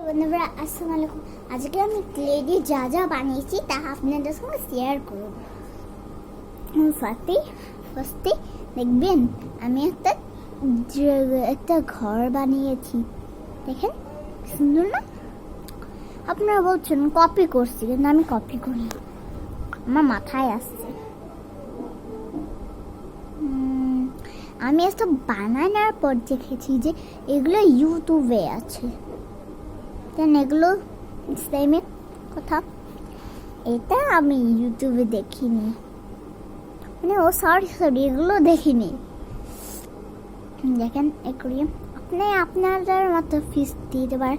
বন্ধুরা আসসালামু আলাইকুম। আজকে আমি ক্লে দিয়ে যা যা বানিয়েছি তা আপনাদের সঙ্গে শেয়ার করব। ফার্স্টে দেখবেন আমি একটা ঘর বানিয়েছি। দেখেন সুন্দর না? আপনারা বলছেন কপি করছি, কিন্তু আমি কপি করি, আমার মাথায় আসছে। আমি একটা বানানোর পর দেখেছি যে এগুলো ইউটিউবে আছে। এগুলো সেমের কথা, এটা আমি ইউটিউবে দেখিনি, মানে সরি এগুলো দেখিনি। দেখেন অ্যাকোয়ারিয়াম আপনি আপনাদের মতো ফিশ দিতে পারেন।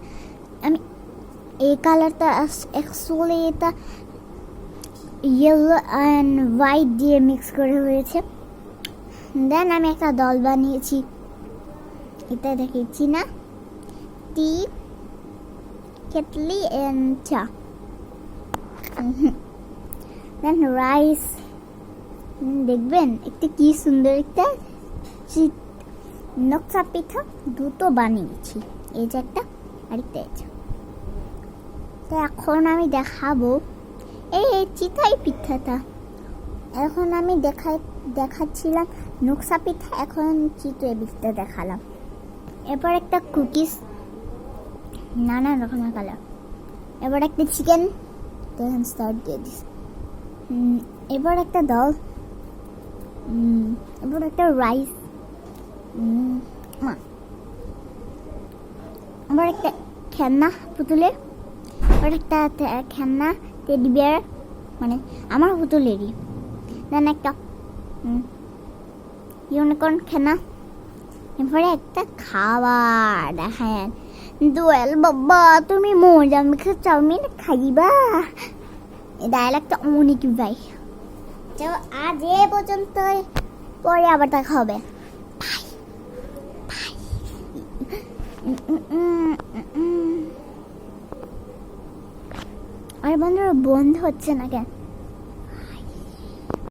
আমি এই কালারটা অ্যাকচুয়ালি এটা ইয়েলো অ্যান্ড হোয়াইট দিয়ে মিক্স করে হয়েছে। দেন আমি একটা দল বানিয়েছি, এটা দেখেছি না, টি কেটলি এন্ড চা। দেন রাইস, দেখবেন একটা কি সুন্দর একটা নকশা পিঠা দুটো বানিয়েছি, এই যে একটা আরেকটা আছে। তো এখন আমি দেখাবো এই চিতাই পিঠাটা। এখন আমি দেখাচ্ছিলাম নকশা পিঠা, এখন চিতই পিঠা দেখালাম। এরপর একটা কুকিজ, নানা রকমের কালার। এবার একটা চিকেন, দেখেন স্টার্ট দিয়ে দিস। এবার একটা ডাল, এবার একটা রাইস, এবার একটা খেলনা পুতুলের, এবার একটা খেলনা টেডি বিয়ার, মানে আমার পুতুলেরই। দেন একটা ইউনিকর্ন খেলনা। এরপরে একটা খাবার দেখেন, দোয়েল বাবা তুমি মজা মেখে চাউমিন খাইবা, এই ডায়লগটা অনেক ভাই। তো আজ এ পর্যন্ত, পরে আবার দেখা হবে। আর বন্ধুরা বন্ধ হচ্ছে না কেন?